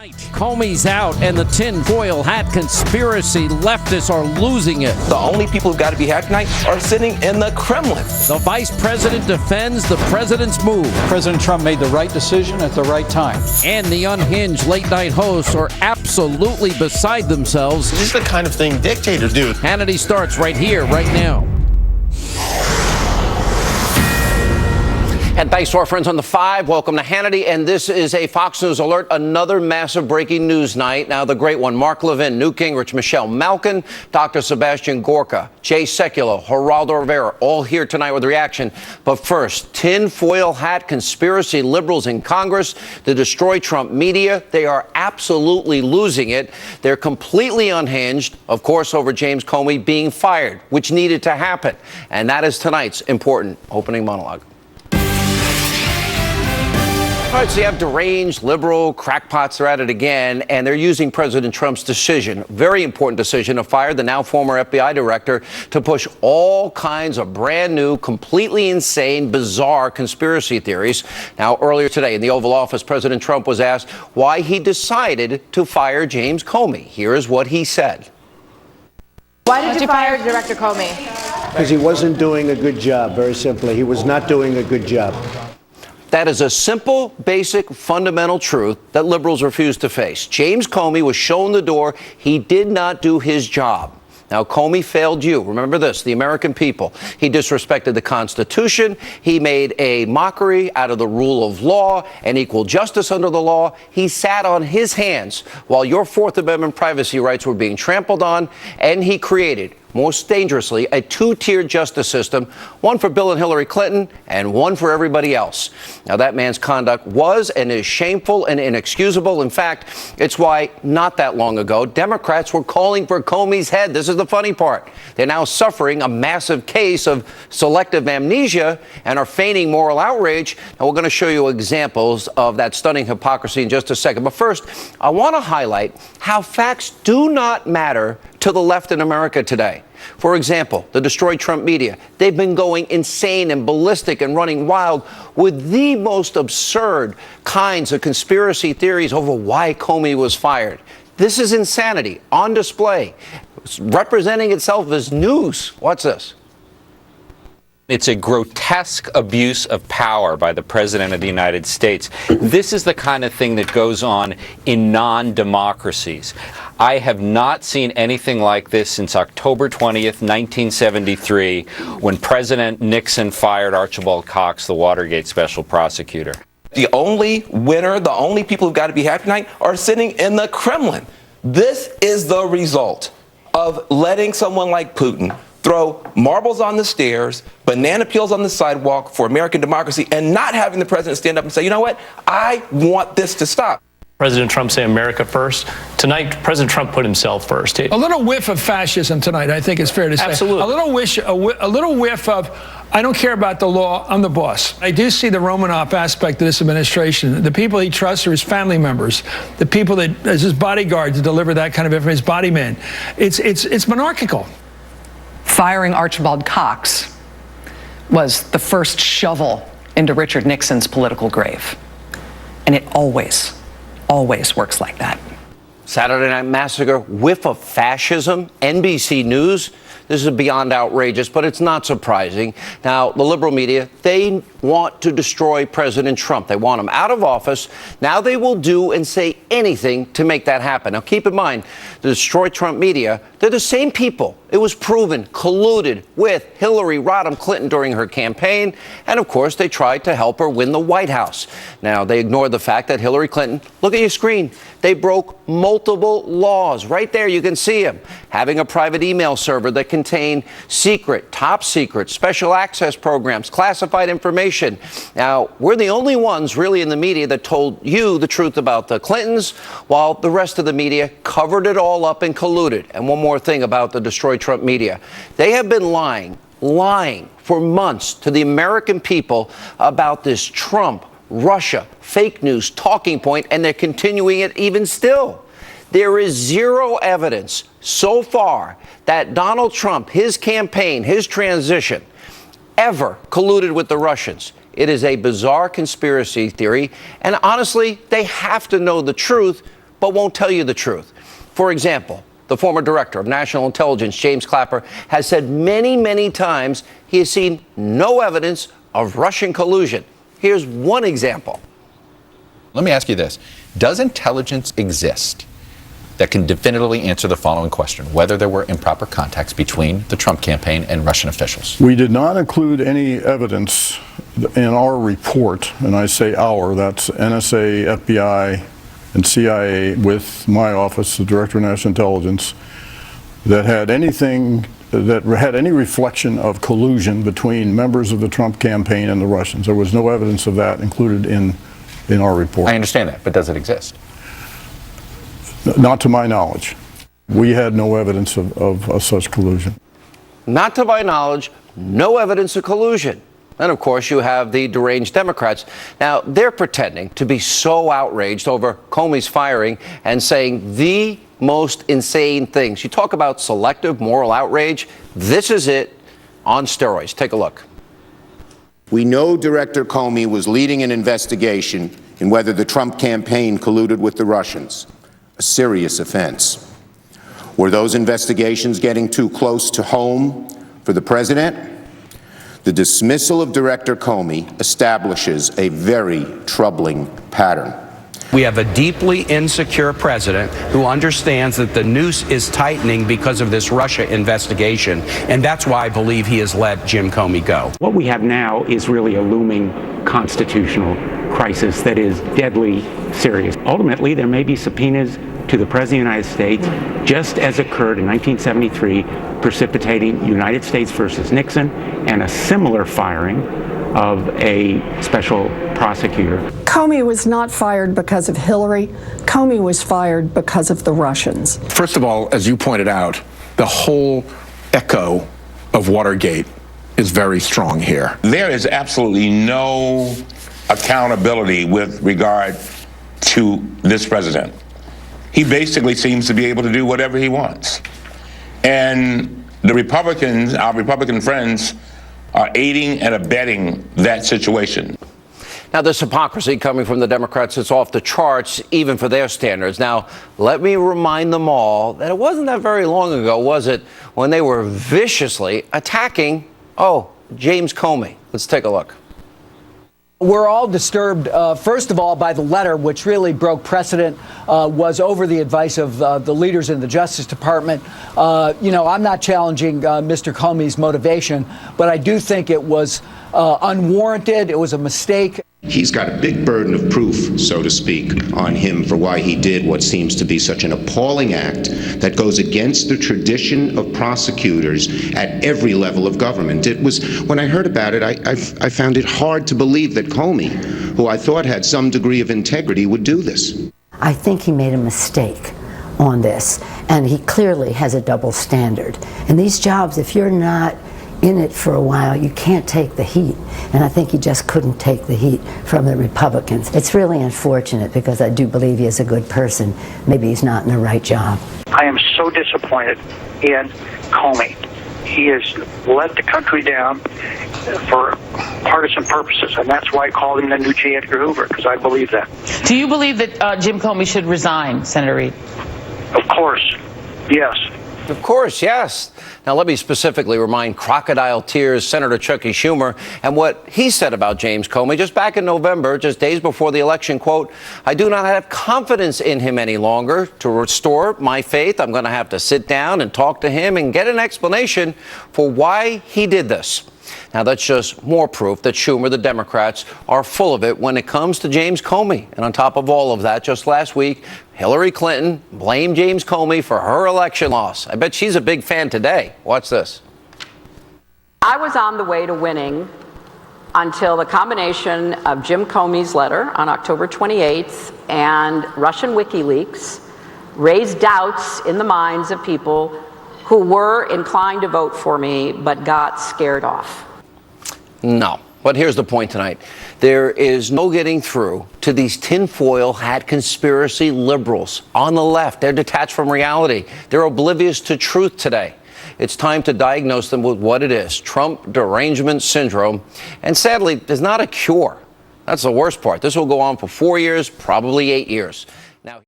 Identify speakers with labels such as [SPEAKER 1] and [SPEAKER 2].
[SPEAKER 1] Comey's out, and the tinfoil hat conspiracy leftists are losing it.
[SPEAKER 2] The only people who've got to be happy tonight are sitting in the Kremlin.
[SPEAKER 1] The vice president defends the president's move.
[SPEAKER 3] President Trump made the right decision at the right time.
[SPEAKER 1] And the unhinged late-night hosts are absolutely beside themselves.
[SPEAKER 4] This is the kind of thing dictators do.
[SPEAKER 1] Hannity starts right here, right now. And thanks to our friends on the 5. Welcome to Hannity. And this is a Fox News alert. Another massive breaking news night. Now, the great one, Mark Levin, Newt Gingrich, Michelle Malkin, Dr. Sebastian Gorka, Jay Sekulow, Geraldo Rivera, all here tonight with reaction. But first, tinfoil hat conspiracy liberals in Congress to destroy Trump media. They are absolutely losing it. They're completely unhinged, of course, over James Comey being fired, which needed to happen. And that is tonight's important opening monologue. All right, so you have deranged, liberal, crackpots, they're at it again, and they're using President Trump's decision, very important decision, to fire the now former FBI director to push all kinds of brand new, completely insane, bizarre conspiracy theories. Now, earlier today in the Oval Office, President Trump was asked why he decided to fire James Comey. Here is what he said.
[SPEAKER 5] Why did you fire Director Comey?
[SPEAKER 6] Because he wasn't doing a good job, very simply. He was not doing a good job.
[SPEAKER 1] That is a simple, basic, fundamental truth that liberals refuse to face. James Comey was shown the door. He did not do his job. Now, Comey failed you. Remember this, the American people. He disrespected the Constitution. He made a mockery out of the rule of law and equal justice under the law. He sat on his hands while your Fourth Amendment privacy rights were being trampled on, and he created, most dangerously, a two-tiered justice system, one for Bill and Hillary Clinton and one for everybody else. Now, that man's conduct was and is shameful and inexcusable. In fact, it's why not that long ago, Democrats were calling for Comey's head. This is the funny part. They're now suffering a massive case of selective amnesia and are feigning moral outrage. And we're going to show you examples of that stunning hypocrisy in just a second. But first, I want to highlight how facts do not matter to the left in America today. For example, the destroyed Trump media. They've been going insane and ballistic and running wild with the most absurd kinds of conspiracy theories over why Comey was fired. This is insanity on display, representing itself as news. What's this?
[SPEAKER 7] It's a grotesque abuse of power by the President of the United States. This is the kind of thing that goes on in non-democracies. I have not seen anything like this since October 20th, 1973, when President Nixon fired Archibald Cox, the Watergate special prosecutor.
[SPEAKER 2] The only winner, the only people who've got to be happy tonight are sitting in the Kremlin. This is the result of letting someone like Putin throw marbles on the stairs, banana peels on the sidewalk for American democracy, and not having the president stand up and say, you know what, I want this to stop.
[SPEAKER 8] President Trump say America first. Tonight, President Trump put himself first.
[SPEAKER 9] A little whiff of fascism tonight, I think it's fair to say.
[SPEAKER 8] Absolutely.
[SPEAKER 9] A little whiff of, I don't care about the law, I'm the boss. I do see the Romanov aspect of this administration. The people he trusts are his family members. The people that, as his bodyguard to deliver that kind of information, his body man. It's monarchical.
[SPEAKER 10] Firing Archibald Cox was the first shovel into Richard Nixon's political grave. And it always works like that.
[SPEAKER 1] Saturday Night Massacre, whiff of fascism, NBC News. This is beyond outrageous, but it's not surprising. Now, the liberal media, they want to destroy President Trump. They want him out of office. Now they will do and say anything to make that happen. Now, keep in mind, the destroy Trump media, they're the same people. It was proven, colluded with Hillary Rodham Clinton during her campaign. And, of course, they tried to help her win the White House. Now, they ignored the fact that Hillary Clinton, look at your screen, they broke multiple laws. Right there, you can see them. Having a private email server that contained secret, top secret, special access programs, classified information. Now, we're the only ones really in the media that told you the truth about the Clintons, while the rest of the media covered it all up and colluded. And one more thing about the destroy Trump media. They have been lying for months to the American people about this Trump, Russia, fake news talking point, and they're continuing it even still. There is zero evidence so far that Donald Trump, his campaign, his transition, ever colluded with the Russians. It is a bizarre conspiracy theory, and honestly, they have to know the truth, but won't tell you the truth. For example, the former director of national intelligence, James Clapper, has said many, many times he has seen no evidence of Russian collusion. Here's one example.
[SPEAKER 11] Let me ask you this. Does intelligence exist that can definitively answer the following question, whether there were improper contacts between the Trump campaign and Russian officials?
[SPEAKER 12] We did not include any evidence in our report, and I say our, that's NSA, FBI, and CIA with my office, the Director of National Intelligence, that had anything that had any reflection of collusion between members of the Trump campaign and the Russians. There was no evidence of that included in our report.
[SPEAKER 11] I understand that, but does it exist?
[SPEAKER 12] Not to my knowledge. We had no evidence of such collusion.
[SPEAKER 1] Not to my knowledge, no evidence of collusion. And of course, you have the deranged Democrats. Now, they're pretending to be so outraged over Comey's firing and saying the most insane things. You talk about selective moral outrage. This is it on steroids. Take a look.
[SPEAKER 13] We know Director Comey was leading an investigation in whether the Trump campaign colluded with the Russians. A serious offense. Were those investigations getting too close to home for the president? The dismissal of Director Comey establishes a very troubling pattern.
[SPEAKER 14] We have a deeply insecure president who understands that the noose is tightening because of this Russia investigation, and that's why I believe he has let Jim Comey go.
[SPEAKER 15] What we have now is really a looming constitutional crisis that is deadly serious. Ultimately, there may be subpoenas to the President of the United States, just as occurred in 1973, precipitating United States versus Nixon and a similar firing of a special prosecutor.
[SPEAKER 16] Comey was not fired because of Hillary. Comey was fired because of the Russians.
[SPEAKER 17] First of all, as you pointed out, the whole echo of Watergate is very strong here.
[SPEAKER 18] There is absolutely no accountability with regard to this president. He basically seems to be able to do whatever he wants. And the Republicans, our Republican friends, are aiding and abetting that situation.
[SPEAKER 1] Now, this hypocrisy coming from the Democrats is off the charts, even for their standards. Now, let me remind them all that it wasn't that very long ago, was it, when they were viciously attacking, James Comey. Let's take a look.
[SPEAKER 19] We're all disturbed, first of all, by the letter, which really broke precedent, was over the advice of the leaders in the Justice Department. I'm not challenging Mr. Comey's motivation, but I do think it was unwarranted. It was a mistake.
[SPEAKER 13] He's got a big burden of proof, so to speak, on him for why he did what seems to be such an appalling act that goes against the tradition of prosecutors at every level of government. It was, when I heard about it, I found it hard to believe that Comey, who I thought had some degree of integrity, would do this.
[SPEAKER 20] I think he made a mistake on this, and he clearly has a double standard. And these jobs, if you're not in it for a while, you can't take the heat. And I think he just couldn't take the heat from the Republicans. It's really unfortunate because I do believe he is a good person. Maybe he's not in the right job.
[SPEAKER 21] I am so disappointed in Comey. He has let the country down for partisan purposes, and that's why I called him the new J. Edgar Hoover, because I believe that.
[SPEAKER 22] Do you believe that Jim Comey should resign, Senator Reid?
[SPEAKER 21] Of course, yes.
[SPEAKER 1] Of course, yes. Now, let me specifically remind crocodile tears Senator Chucky Schumer and what he said about James Comey just back in November, just days before the election. Quote, "I do not have confidence in him any longer. To restore my faith, I'm going to have to sit down and talk to him and get an explanation for why he did this." Now, that's just more proof that Schumer, the Democrats, are full of it when it comes to James Comey. And on top of all of that, just last week, Hillary Clinton blamed James Comey for her election loss. I bet she's a big fan today. Watch this.
[SPEAKER 23] I was on the way to winning until the combination of Jim Comey's letter on October 28th and Russian WikiLeaks raised doubts in the minds of people who were inclined to vote for me but got scared off.
[SPEAKER 1] No. But here's the point tonight. There is no getting through to these tinfoil hat conspiracy liberals on the left. They're detached from reality. They're oblivious to truth today. It's time to diagnose them with what it is, Trump derangement syndrome. And sadly, there's not a cure. That's the worst part. This will go on for 4 years, probably 8 years.